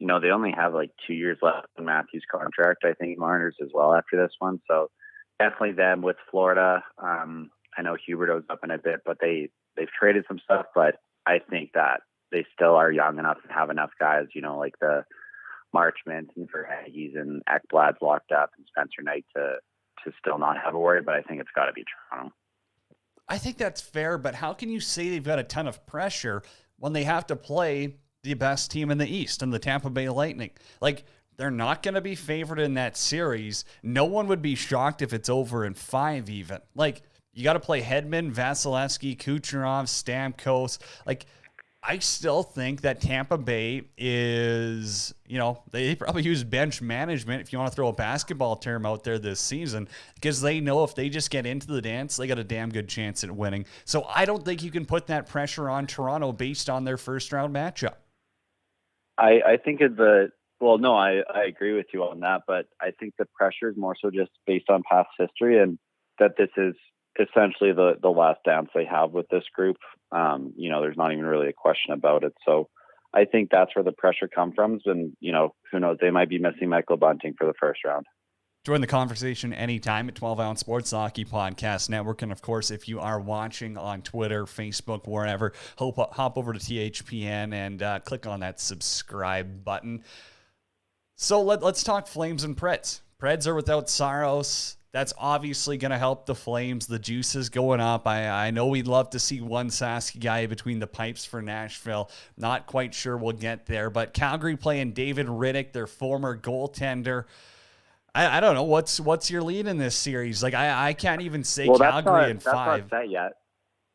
only have like 2 years left in Matthews' contract. I think Marner's as well after this one. So definitely them with Florida. I know Huberdeau's up in a bit, but they've traded some stuff, but I think that they still are young enough and have enough guys, like the Marchment and Verhaeghes and Ekblad's locked up and Spencer Knight to still not have a worry, but I think it's got to be Toronto. I think that's fair, but how can you say they've got a ton of pressure when they have to play the best team in the East and the Tampa Bay Lightning? Like, they're not going to be favored in that series. No one would be shocked if it's over in 5 even. Like, you got to play Hedman, Vasilevsky, Kucherov, Stamkos. Like, I still think that Tampa Bay is, they probably use bench management, if you want to throw a basketball term out there this season, because they know if they just get into the dance, they got a damn good chance at winning. So I don't think you can put that pressure on Toronto based on their first round matchup. I think I agree with you on that, but I think the pressure is more so just based on past history and that this is essentially the last dance they have with this group. There's not even really a question about it. So I think that's where the pressure comes from. And, who knows, they might be missing Michael Bunting for the first round. Join the conversation anytime at 12 Ounce Sports Hockey Podcast Network. And, of course, if you are watching on Twitter, Facebook, wherever, hop over to THPN and click on that subscribe button. So let's talk Flames and Preds. Preds are without Saros. That's obviously going to help the Flames. The juice is going up. I know we'd love to see one Saski guy between the pipes for Nashville. Not quite sure we'll get there. But Calgary playing David Rittich, their former goaltender. I don't know. What's your lead in this series? Like, I can't even say Calgary in 5. That's not set yet.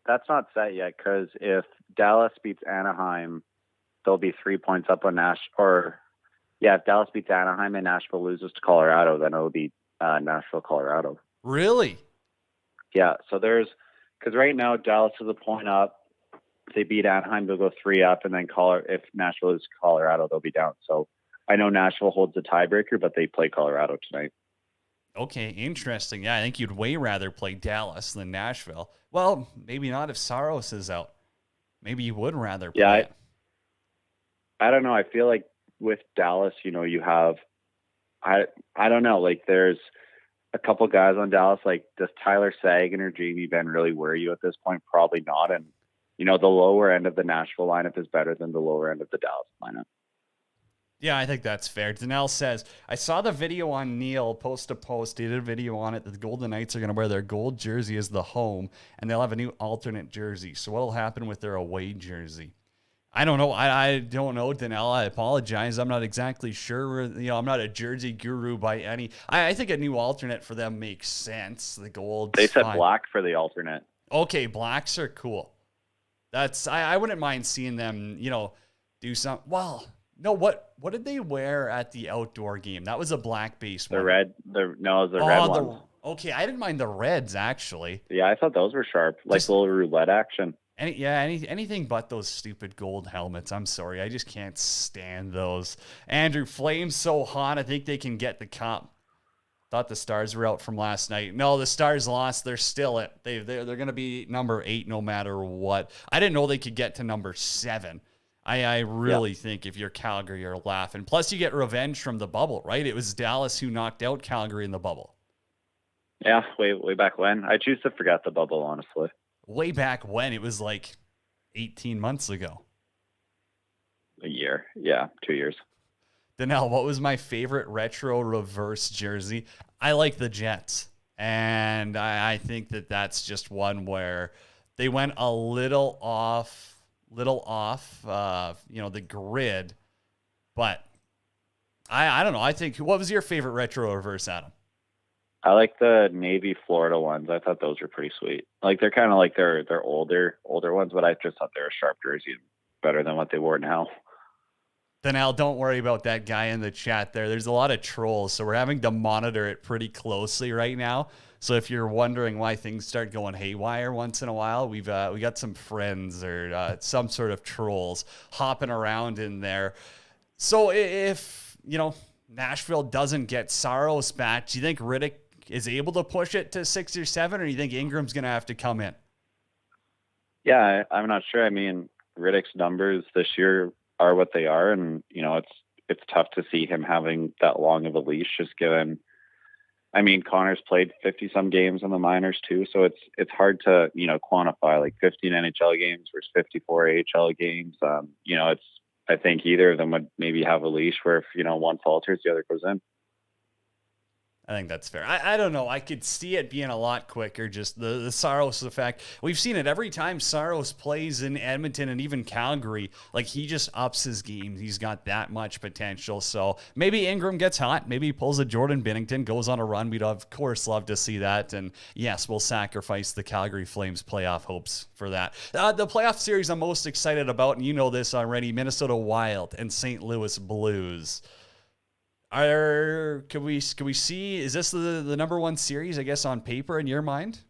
That's not set yet because if Dallas beats Anaheim, they'll be 3 points up on Nashville. If Dallas beats Anaheim and Nashville loses to Colorado, then it'll be Nashville, Colorado. Really? Yeah. So because right now Dallas is a point up. If they beat Anaheim, they'll go 3 up, and then if Nashville is Colorado, they'll be down. So I know Nashville holds the tiebreaker, but they play Colorado tonight. Okay, interesting. Yeah, I think you'd way rather play Dallas than Nashville. Well, maybe not if Saros is out. Maybe you would rather play it. I don't know. I feel like with Dallas, you have I don't know. Like, there's a couple guys on Dallas. Like, does Tyler Seguin or Jamie Benn really worry you at this point? Probably not. And the lower end of the Nashville lineup is better than the lower end of the Dallas lineup. Yeah, I think that's fair. Danelle says, I saw the video on Neil post to post. He did a video on it that the Golden Knights are going to wear their gold jersey as the home, and they'll have a new alternate jersey. So what will happen with their away jersey? I don't know. I don't know, Danelle. I apologize. I'm not exactly sure. I'm not a jersey guru by any. I think a new alternate for them makes sense. The gold. They said black for the alternate. Okay, blacks are cool. I wouldn't mind seeing them, do some. Well, no, what did they wear at the outdoor game? That was a black base one. The red ones. Okay, I didn't mind the reds actually. Yeah, I thought those were sharp, like a little roulette action. Anything but those stupid gold helmets. I'm sorry. I just can't stand those. Andrew, Flames so hot, I think they can get the cup. Thought the Stars were out from last night. No, the Stars lost. They're still it. They're going to be number 8 no matter what. I didn't know they could get to number 7. I really think if you're Calgary, you're laughing. Plus, you get revenge from the bubble, right? It was Dallas who knocked out Calgary in the bubble. Yeah, way back when. I choose to forget the bubble, honestly. Way back when, it was like 18 months ago. A year. Yeah, 2 years. Danelle, what was my favorite retro reverse jersey? I like the Jets. And I think that's just one where they went a little off, the grid. But I don't know. I think, what was your favorite retro reverse, Adam? I like the Navy Florida ones. I thought those were pretty sweet. Like, they're kind of like they're older ones, but I just thought they were a sharp jersey, better than what they wore now. Then Al, don't worry about that guy in the chat there. There's a lot of trolls, so we're having to monitor it pretty closely right now. So if you're wondering why things start going haywire once in a while, we got some friends or some sort of trolls hopping around in there. So if Nashville doesn't get Saros back, do you think Rittich is able to push it to 6 or 7, or do you think Ingram's going to have to come in? Yeah, I'm not sure. I mean, Rittich's numbers this year are what they are, and it's tough to see him having that long of a leash, just given. I mean, Connor's played 50-some games in the minors too, so it's hard to quantify like 15 NHL games versus 54 AHL games. I think either of them would maybe have a leash where if one falters, the other goes in. I think that's fair. I don't know. I could see it being a lot quicker. Just the Saros effect. We've seen it every time Saros plays in Edmonton and even Calgary. Like, he just ups his game. He's got that much potential. So maybe Ingram gets hot. Maybe he pulls a Jordan Binnington, goes on a run. We'd of course love to see that. And yes, we'll sacrifice the Calgary Flames playoff hopes for that. The playoff series I'm most excited about, and you know this already, Minnesota Wild and St. Louis Blues. Can we see, is this the number one series, I guess, on paper in your mind?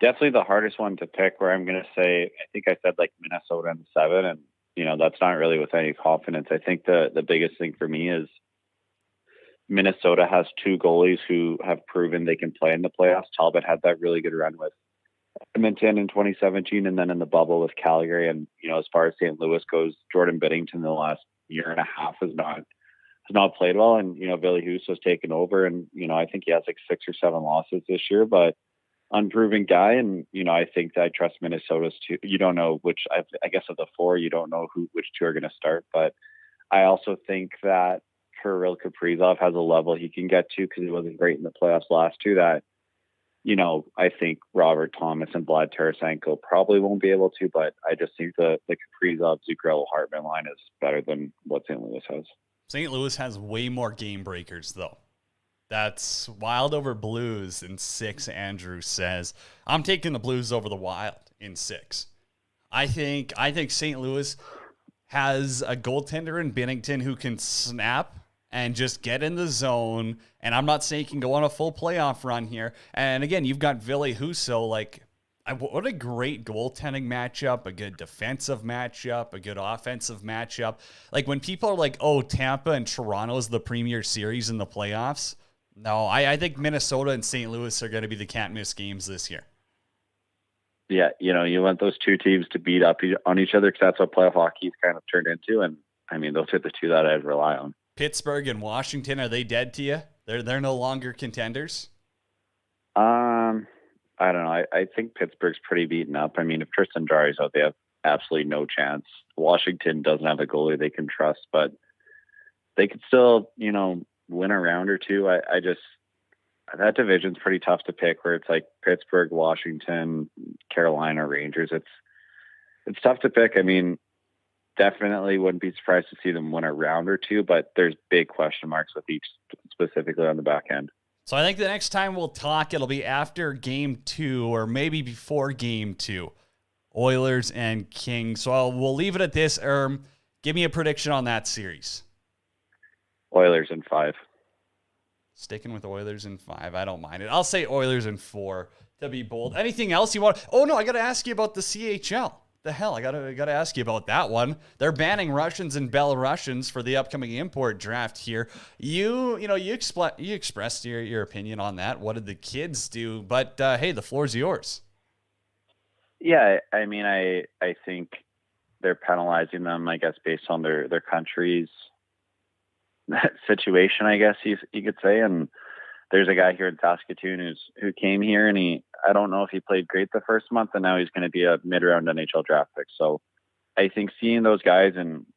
Definitely the hardest one to pick, where I'm going to say, I think I said like Minnesota in 7, and, you know, that's not really with any confidence. I think the biggest thing for me is Minnesota has 2 goalies who have proven they can play in the playoffs. Talbot had that really good run with Edmonton in 2017, and then in the bubble with Calgary. And, you know, as far as St. Louis goes, Jordan Binnington the last year and a half has not played well, and, you know, Billy Husso's taken over, and, you know, I think he has like 6 or 7 losses this year, but unproven guy. And, you know, I think that I trust Minnesota's 2. You don't know which, I guess of the 4, you don't know which 2 are going to start, but I also think that Kirill Kaprizov has a level he can get to, because he wasn't great in the playoffs last 2, that, you know, I think Robert Thomas and Vlad Tarasenko probably won't be able to, but I just think the Kaprizov, Zuccarello, Hartman line is better than what St. Louis has. St. Louis has way more game breakers, though. That's Wild over Blues in 6, Andrew says. I'm taking the Blues over the Wild in 6. I think St. Louis has a goaltender in Binnington who can snap and just get in the zone. And I'm not saying he can go on a full playoff run here. And again, you've got Ville Husso, like, what a great goaltending matchup, a good defensive matchup, a good offensive matchup. Like, when people are like, oh, Tampa and Toronto is the premier series in the playoffs, no, I think Minnesota and St. Louis are going to be the can't-miss games this year. Yeah, you know, you want those 2 teams to beat up on each other, because that's what playoff hockey's kind of turned into. And, I mean, those are the 2 that I'd rely on. Pittsburgh and Washington, are they dead to you? They're no longer contenders? I don't know. I think Pittsburgh's pretty beaten up. I mean, if Tristan Jarry's out, they have absolutely no chance. Washington doesn't have a goalie they can trust, but they could still, you know, win a round or 2. I just, that division's pretty tough to pick, where it's like Pittsburgh, Washington, Carolina, Rangers. It's tough to pick. I mean, definitely wouldn't be surprised to see them win a round or 2, but there's big question marks with each, specifically on the back end. So I think the next time we'll talk, it'll be after game 2 or maybe before game 2. Oilers and Kings. So we'll leave it at this. Give me a prediction on that series. Oilers in 5. Sticking with Oilers in 5. I don't mind it. I'll say Oilers in 4 to be bold. Anything else you want? Oh, no, I got to ask you about the CHL. The hell, I gotta ask you about that one. They're banning Russians and Belarusians for the upcoming import draft here. You expressed your opinion on that. What did the kids do? But hey, the floor's yours. Yeah, I mean, I think they're penalizing them, I guess, based on their country's situation, I guess you could say. And there's a guy here in Saskatoon who came here, and I don't know if he played great the first month, and now he's going to be a mid-round NHL draft pick. So I think seeing those guys, and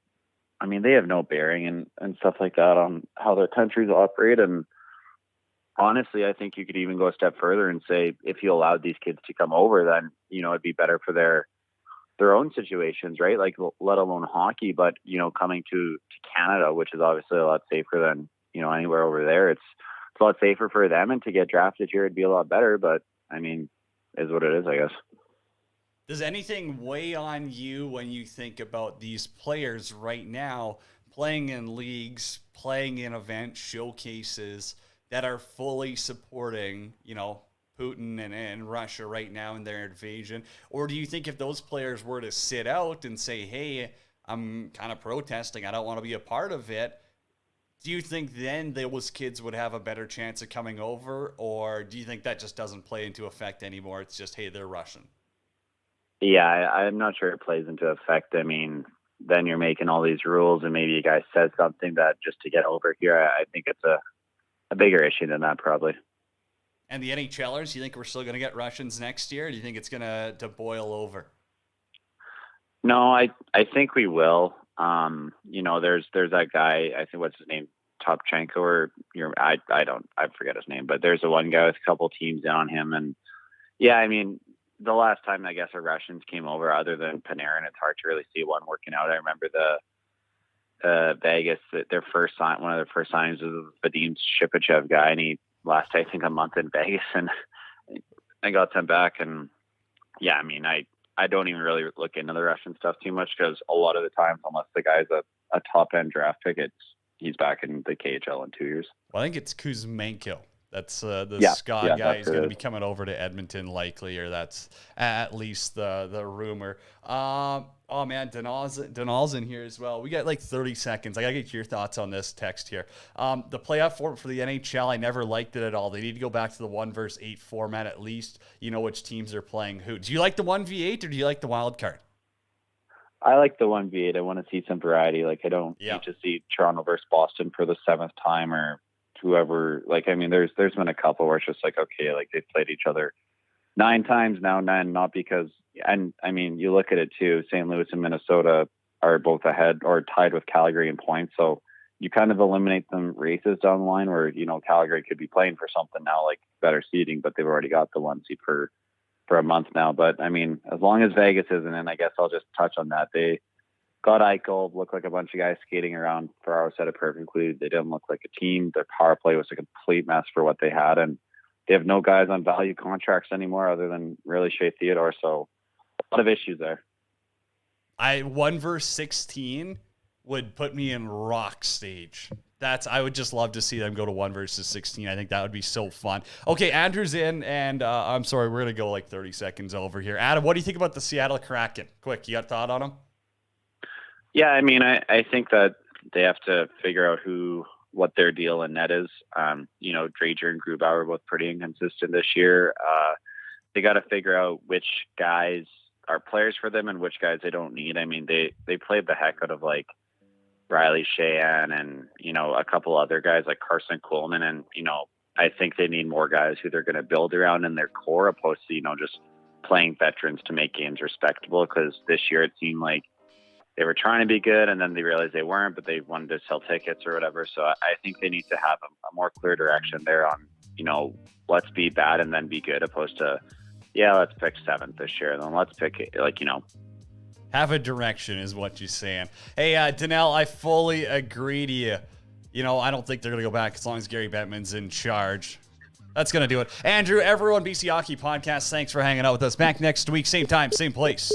I mean, they have no bearing and stuff like that on how their countries operate. And honestly, I think you could even go a step further and say, if you allowed these kids to come over, then, you know, it'd be better for their own situations, right? Like, let alone hockey, but, you know, coming to Canada, which is obviously a lot safer than, you know, anywhere over there. It's a lot safer for them, and to get drafted here, it'd be a lot better. But I mean, is what it is, I guess. Does anything weigh on you when you think about these players right now playing in leagues, playing in event showcases that are fully supporting, you know, Putin and Russia right now in their invasion? Or do you think if those players were to sit out and say, hey, I'm kind of protesting, I don't want to be a part of it, do you think then those kids would have a better chance of coming over? Or do you think that just doesn't play into effect anymore? It's just, hey, they're Russian. Yeah, I'm not sure it plays into effect. I mean, then you're making all these rules, and maybe a guy says something that just to get over here. I think it's a bigger issue than that, probably. And the NHLers, you think we're still going to get Russians next year? Or do you think it's going to boil over? No, I think we will. You know, there's that guy, I think, what's his name, Topchenko or I forget his name, but there's the one guy with a couple teams in on him. And yeah, I mean, the last time I guess the Russians came over, other than Panarin, it's hard to really see one working out. I remember the Vegas, one of their first signings was Vadim Shipachev guy, and he lasted I think a month in Vegas, and I got sent back. And yeah, I mean, I don't even really look into the Russian stuff too much, because a lot of the times, unless the guy's a top end draft pick, he's back in the KHL in 2 years. Well, I think it's Kuzmenko. That's the Scott guy is going to be coming over to Edmonton likely, or that's at least the rumor. Oh man, Donald's in here as well. We got like 30 seconds. I got to get your thoughts on this text here. The playoff format for the NHL, I never liked it at all. They need to go back to the 1-8 format at least. You know which teams are playing who. Do you like the 1v8 or do you like the wild card? I like the 1v8. I want to see some variety. Like, I don't need to see Toronto versus Boston for the 7th time, or whoever. Like, I mean, there's been a couple where it's just like, okay, like they've played each other 9 times now, not because, and I mean, you look at it too, St. Louis and Minnesota are both ahead or tied with Calgary in points. So you kind of eliminate them races down the line where, you know, Calgary could be playing for something now, like better seeding, but they've already got the 1 seed for a month now. But I mean, as long as Vegas isn't in, I guess I'll just touch on that. They got Eichel, looked like a bunch of guys skating around. Ferraro said it perfectly. They didn't look like a team. Their power play was a complete mess for what they had. And they have no guys on value contracts anymore other than really Shea Theodore. So a lot of issues there. 1-16 would put me in rock stage. I would just love to see them go to 1-16. I think that would be so fun. Okay, Andrew's in, and I'm sorry, we're going to go like 30 seconds over here. Adam, what do you think about the Seattle Kraken? Quick, you got a thought on them? Yeah, I mean, I think that they have to figure out what their deal in net is. You know, Drager and Grubauer are both pretty inconsistent this year. They got to figure out which guys are players for them and which guys they don't need. I mean, they played the heck out of like Riley Sheahan and, you know, a couple other guys like Carson Coleman. And, you know, I think they need more guys who they're going to build around in their core, opposed to, you know, just playing veterans to make games respectable. Because this year it seemed like they were trying to be good and then they realized they weren't, but they wanted to sell tickets or whatever. So I think they need to have a more clear direction there on, you know, let's be bad and then be good, opposed to, yeah, let's pick 7th this year. And then let's pick, like, you know, have a direction is what you're saying. Hey, Danelle, I fully agree to you. You know, I don't think they're going to go back as long as Gary Bettman's in charge. That's going to do it. Andrew, everyone, BC Hockey Podcast, thanks for hanging out with us. Back next week, same time, same place.